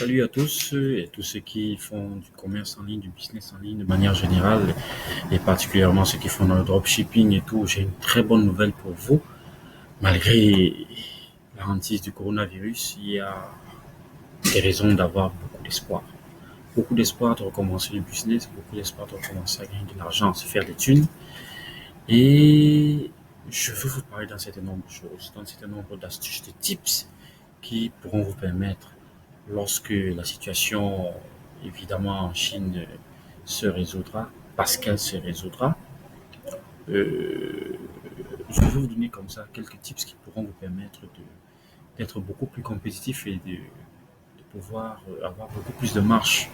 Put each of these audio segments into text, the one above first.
Salut à tous et tous ceux qui font du commerce en ligne, du business en ligne de manière générale et particulièrement ceux qui font dans le dropshipping et tout. J'ai une très bonne nouvelle pour vous. Malgré la hantise du coronavirus, il y a des raisons d'avoir beaucoup d'espoir. Beaucoup d'espoir de recommencer le business, beaucoup d'espoir de recommencer à gagner de l'argent, à se faire des thunes. Et je veux vous parler d'un certain nombre de choses, d'un certain nombre d'astuces, de tips qui pourront vous permettre, lorsque la situation, évidemment, en Chine se résoudra, parce qu'elle se résoudra, euh, je vais vous donner comme ça quelques tips qui pourront vous permettre d'être beaucoup plus compétitif et de pouvoir avoir beaucoup plus de marge,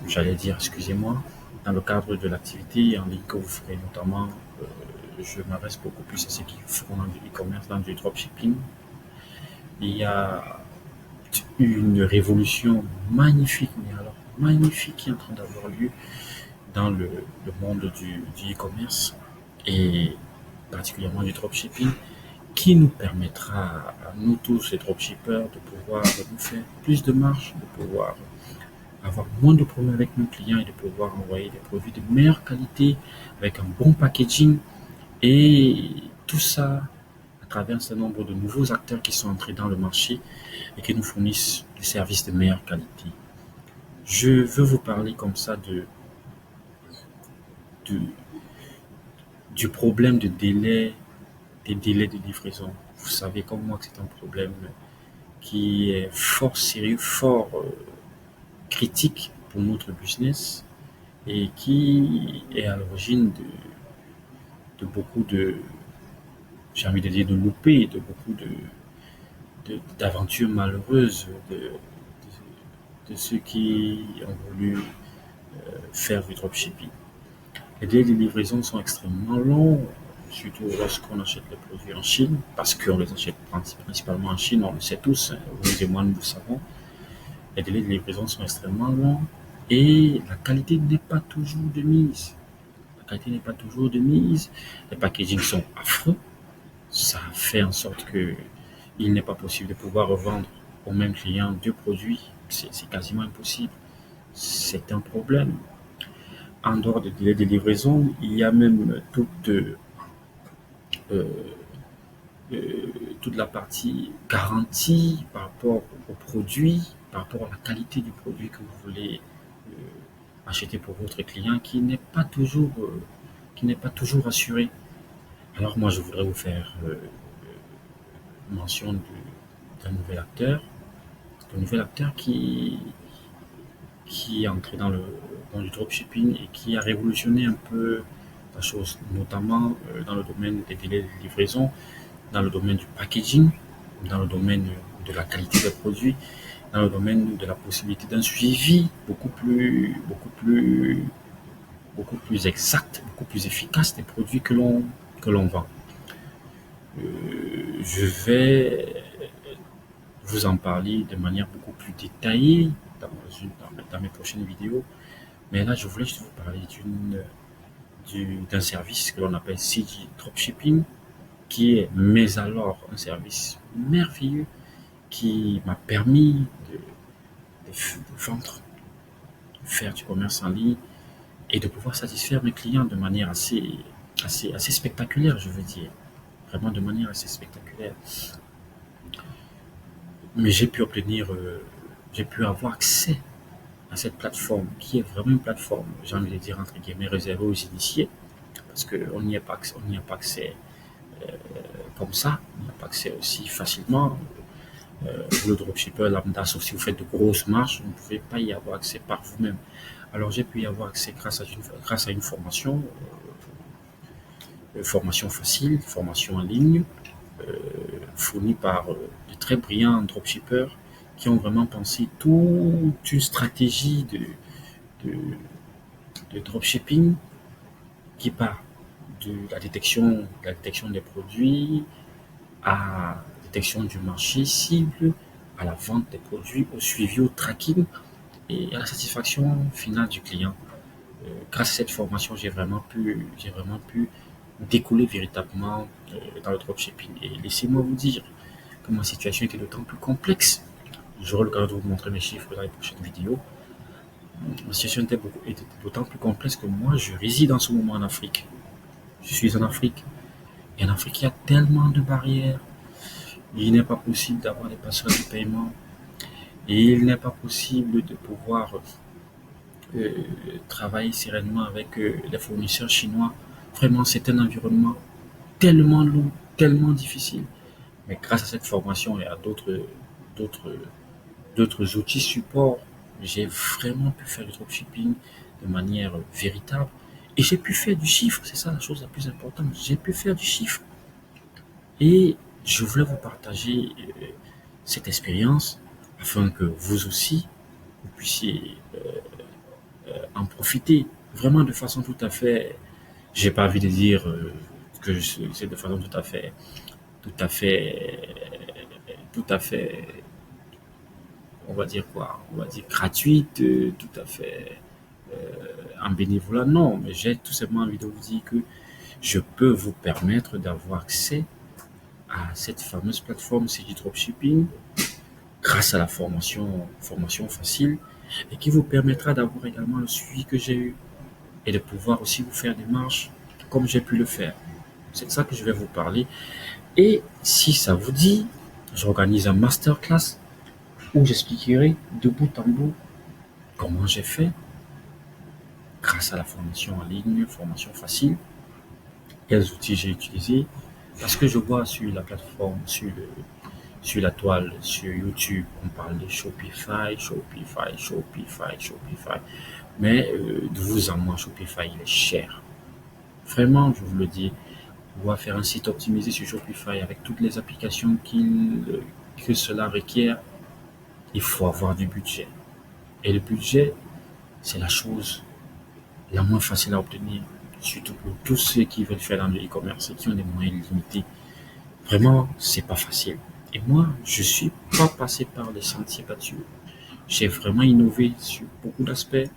j'allais dire, excusez-moi, dans le cadre de l'activité en ligne que vous ferez notamment. Je m'adresse beaucoup plus à ceux qui feront dans du e-commerce, dans du dropshipping. Il y a une révolution magnifique, mais alors magnifique, qui est en train d'avoir lieu dans le monde du e-commerce et particulièrement du dropshipping, qui nous permettra à nous tous, les dropshippers, de pouvoir nous faire plus de marge, de pouvoir avoir moins de problèmes avec nos clients et de pouvoir envoyer des produits de meilleure qualité avec un bon packaging et tout ça à travers un certain nombre de nouveaux acteurs qui sont entrés dans le marché et qui nous fournissent des services de meilleure qualité. Je veux vous parler comme ça de- du problème de délai, des délais de livraison. Vous savez comme moi que c'est un problème qui est fort sérieux, fort critique pour notre business et qui est à l'origine de beaucoup j'ai envie de dire, de loupés, de beaucoup d'aventures malheureuses de ceux qui ont voulu faire du dropshipping. Les délais de livraison sont extrêmement longs, surtout lorsqu'on achète les produits en Chine, parce qu'on les achète principalement en Chine, on le sait tous, vous et moi nous le savons. Les délais de livraison sont extrêmement longs et la qualité n'est pas toujours de mise. La qualité n'est pas toujours de mise, les packagings sont affreux, ça fait en sorte que il n'est pas possible de pouvoir revendre au même client deux produits, c'est quasiment impossible. C'est un problème. En dehors des délais de livraison, il y a même euh, toute la partie garantie par rapport au produit, par rapport à la qualité du produit que vous voulez acheter pour votre client qui n'est pas toujours assuré. Alors moi, je voudrais vous faire mention d'un nouvel acteur qui est entré dans le dropshipping et qui a révolutionné un peu la chose, notamment dans le domaine des délais de livraison, dans le domaine du packaging, dans le domaine de la qualité des produits, dans le domaine de la possibilité d'un suivi beaucoup plus exact, beaucoup plus efficace des produits que l'on vend. Je vais vous en parler de manière beaucoup plus détaillée dans mes prochaines vidéos. Mais là, je voulais juste vous parler d'un service que l'on appelle CG Dropshipping, qui est, mais alors, un service merveilleux qui m'a permis de vendre, de faire du commerce en ligne et de pouvoir satisfaire mes clients de manière assez spectaculaire, je veux dire. Vraiment de manière assez spectaculaire. Mais j'ai pu avoir accès à cette plateforme qui est vraiment une plateforme, j'ai envie de dire entre guillemets, réservée aux initiés, parce qu'on n'y a pas accès, on n'y a pas accès comme ça, on n'y a pas accès aussi facilement. Le dropshipper lambda, sauf si vous faites de grosses marges, vous ne pouvez pas y avoir accès par vous-même. Alors j'ai pu y avoir accès grâce à une formation, formation facile, formation en ligne, fournie par de très brillants dropshippers qui ont vraiment pensé toute une stratégie de, de dropshipping qui part de la détection des produits à la détection du marché cible, à la vente des produits, au suivi, au tracking et à la satisfaction finale du client. Grâce à cette formation, j'ai vraiment pu décoller véritablement dans le dropshipping. Et laissez-moi vous dire que ma situation était d'autant plus complexe j'aurai l'occasion de vous montrer mes chiffres dans les prochaines vidéos. La situation était d'autant plus complexe que moi, je réside en ce moment en Afrique. Je suis en Afrique. Et en Afrique, il y a tellement de barrières. Il n'est pas possible d'avoir des passerelles de paiement. Et il n'est pas possible de pouvoir euh, travailler sereinement avec les fournisseurs chinois. Vraiment, c'est un environnement tellement lourd, tellement difficile. Mais grâce à cette formation et à d'autres, d'autres outils support, j'ai vraiment pu faire du dropshipping de manière véritable. Et j'ai pu faire du chiffre, c'est ça la chose la plus importante. J'ai pu faire du chiffre. Et je voulais vous partager cette expérience afin que vous aussi, vous puissiez en profiter vraiment de façon tout à fait, j'ai pas envie de dire que c'est de façon tout à fait, tout à fait, on va dire quoi, on va dire gratuite, tout à fait en bénévolat. Non, mais j'ai tout simplement envie de vous dire que je peux vous permettre d'avoir accès à cette fameuse plateforme, c'est du dropshipping, grâce à la formation facile, et qui vous permettra d'avoir également le suivi que j'ai eu et de pouvoir aussi vous faire des marches comme j'ai pu le faire. C'est de ça que je vais vous parler. Et si ça vous dit, j'organise un masterclass où j'expliquerai de bout en bout comment j'ai fait grâce à la formation en ligne, formation facile, quels outils j'ai utilisés. Parce que je vois sur la plateforme, sur la toile, sur YouTube, on parle de Shopify, Shopify, Shopify, Shopify. Mais de vous en moi, Shopify, il est cher. Vraiment, je vous le dis, pouvoir faire un site optimisé sur Shopify avec toutes les applications que cela requiert, il faut avoir du budget. Et le budget, c'est la chose la moins facile à obtenir, surtout pour tous ceux qui veulent faire dans le e-commerce et qui ont des moyens limités. Vraiment, c'est pas facile. Et moi, je suis pas passé par les sentiers battus. J'ai vraiment innové sur beaucoup d'aspects.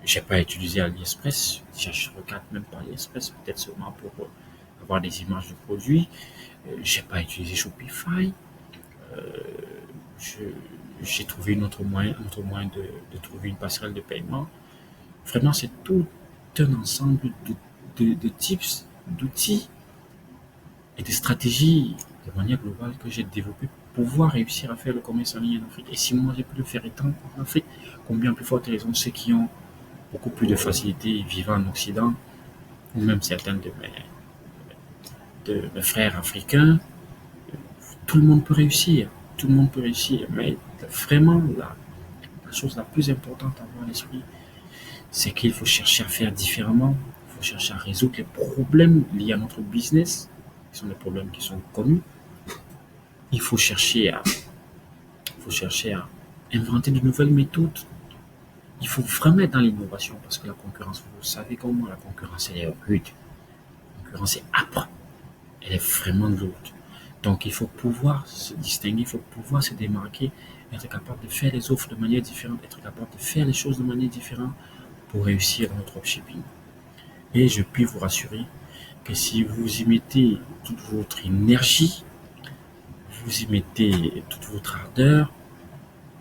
J'ai pas utilisé AliExpress. Je regarde même pas AliExpress, peut-être seulement pour avoir des images de produits. J'ai pas utilisé Shopify. Je- j'ai trouvé un autre moyen de trouver une passerelle de paiement. Vraiment, c'est tout un ensemble de tips, d'outils et de stratégies de manière globale que j'ai développé pour pouvoir réussir à faire le commerce en ligne en Afrique. Et si moi j'ai pu le faire étant en Afrique, combien plus forte raison ceux qui ont beaucoup plus de facilité vivant en Occident, ou même certains de mes frères africains, tout le monde peut réussir. Tout le monde peut réussir. Mais vraiment, la chose la plus importante à avoir à l'esprit, c'est qu'il faut chercher à faire différemment. Il faut chercher à résoudre les problèmes liés à notre business, qui sont des problèmes qui sont connus. Il faut chercher à inventer de nouvelles méthodes. Il faut vraiment être dans l'innovation parce que la concurrence, vous savez comment la concurrence elle est rude. La concurrence est âpre. Elle est vraiment lourde. Donc il faut pouvoir se distinguer, il faut pouvoir se démarquer, être capable de faire les offres de manière différente, être capable de faire les choses de manière différente pour réussir dans notre dropshipping. Et je puis vous rassurer que si vous y mettez toute votre énergie, vous y mettez toute votre ardeur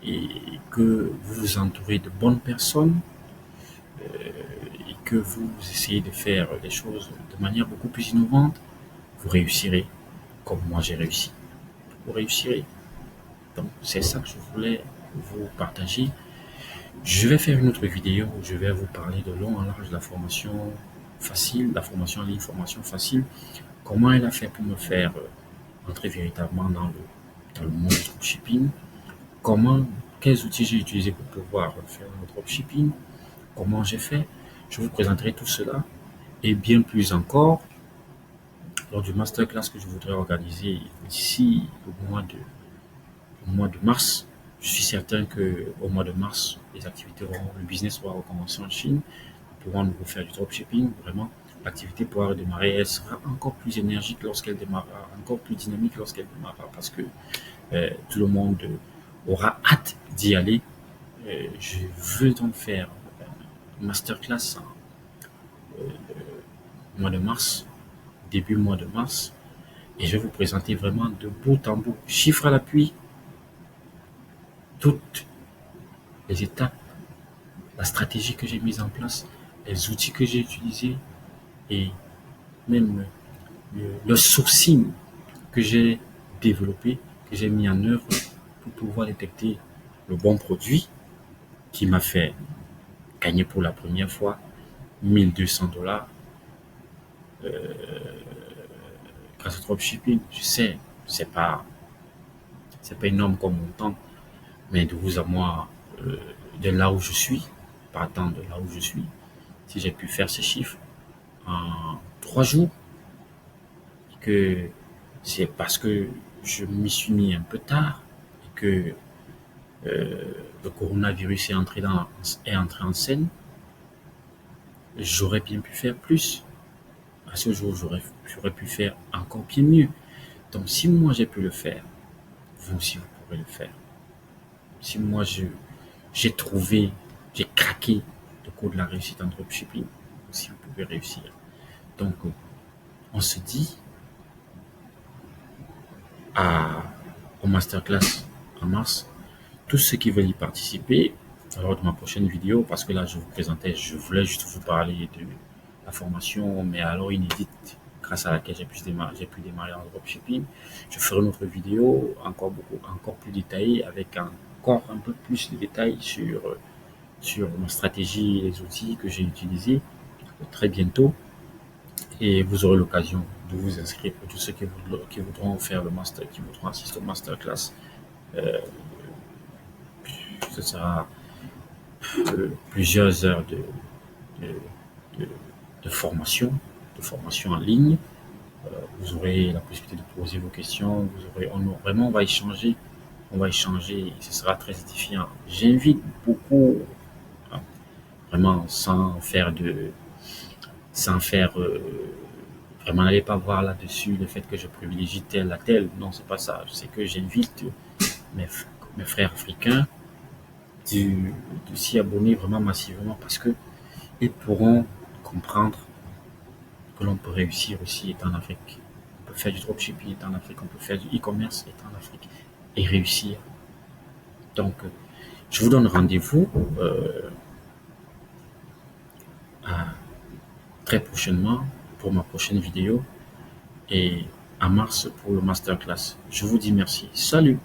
et que vous vous entourez de bonnes personnes et que vous essayez de faire les choses de manière beaucoup plus innovante, vous réussirez comme moi j'ai réussi. Vous réussirez. Donc c'est ça que je voulais vous partager. Je vais faire une autre vidéo où je vais vous parler de long en large de la formation facile, la formation en ligne, formation facile. Comment elle a fait pour me faire entrer véritablement dans le monde du dropshipping. Comment, quels outils j'ai utilisés pour pouvoir faire le dropshipping. Comment j'ai fait. Je vous présenterai tout cela et bien plus encore lors du masterclass que je voudrais organiser d'ici au mois de mars. Je suis certain qu'au mois de mars, le business va recommencer en Chine. Nous pourrons nous faire du dropshipping. Vraiment, l'activité pourra redémarrer. Elle sera encore plus énergique lorsqu'elle démarrera, encore plus dynamique lorsqu'elle démarrera parce que tout le monde aura hâte d'y aller. Je veux donc faire une masterclass au mois de mars, début mois de mars, et je vais vous présenter vraiment de bout en bout, chiffres à l'appui, toutes les étapes, la stratégie que j'ai mise en place, les outils que j'ai utilisés et même le sourcing que j'ai développé, que j'ai mis en œuvre pour pouvoir détecter le bon produit qui m'a fait gagner pour la première fois 1 200 $ grâce au dropshipping. Je sais, c'est pas énorme comme montant, mais de vous à moi, de là où je suis, partant de là où je suis, si j'ai pu faire ces chiffres en 3 jours, que c'est parce que je m'y suis mis un peu tard et que le coronavirus est entré en scène. J'aurais bien pu faire plus. À ce jour, j'aurais pu faire encore bien mieux. Donc, si moi j'ai pu le faire, vous aussi vous pourrez le faire. Si moi j'ai trouvé, j'ai craqué le cours de la réussite en dropshipping, vous aussi vous pouvez réussir. Donc, on se dit à, au masterclass en mars. Tous ceux qui veulent y participer, lors de ma prochaine vidéo, parce que là je voulais juste vous parler de la formation, mais alors inédite, grâce à laquelle j'ai pu démarrer en dropshipping. Je ferai une autre vidéo encore plus détaillée, avec encore un peu plus de détails sur ma stratégie et les outils que j'ai utilisés très bientôt. Et vous aurez l'occasion de vous inscrire pour tous ceux qui voudront faire qui voudront assister au masterclass. Ce sera plusieurs heures de, de, de formation en ligne. Vous aurez la possibilité de poser vos questions. Vraiment, on va échanger. Et ce sera très édifiant. J'invite beaucoup, hein, vraiment, sans faire, vraiment, n'allez pas voir là-dessus le fait que je privilégie tel à tel. Non, c'est pas ça. C'est que j'invite mes, mes frères africains de s'y abonner vraiment massivement, parce que ils pourront comprendre que l'on peut réussir aussi étant en Afrique. On peut faire du dropshipping étant en Afrique, on peut faire du e-commerce étant en Afrique et réussir. Donc, je vous donne rendez-vous à très prochainement pour ma prochaine vidéo et à mars pour le masterclass. Je vous dis merci. Salut!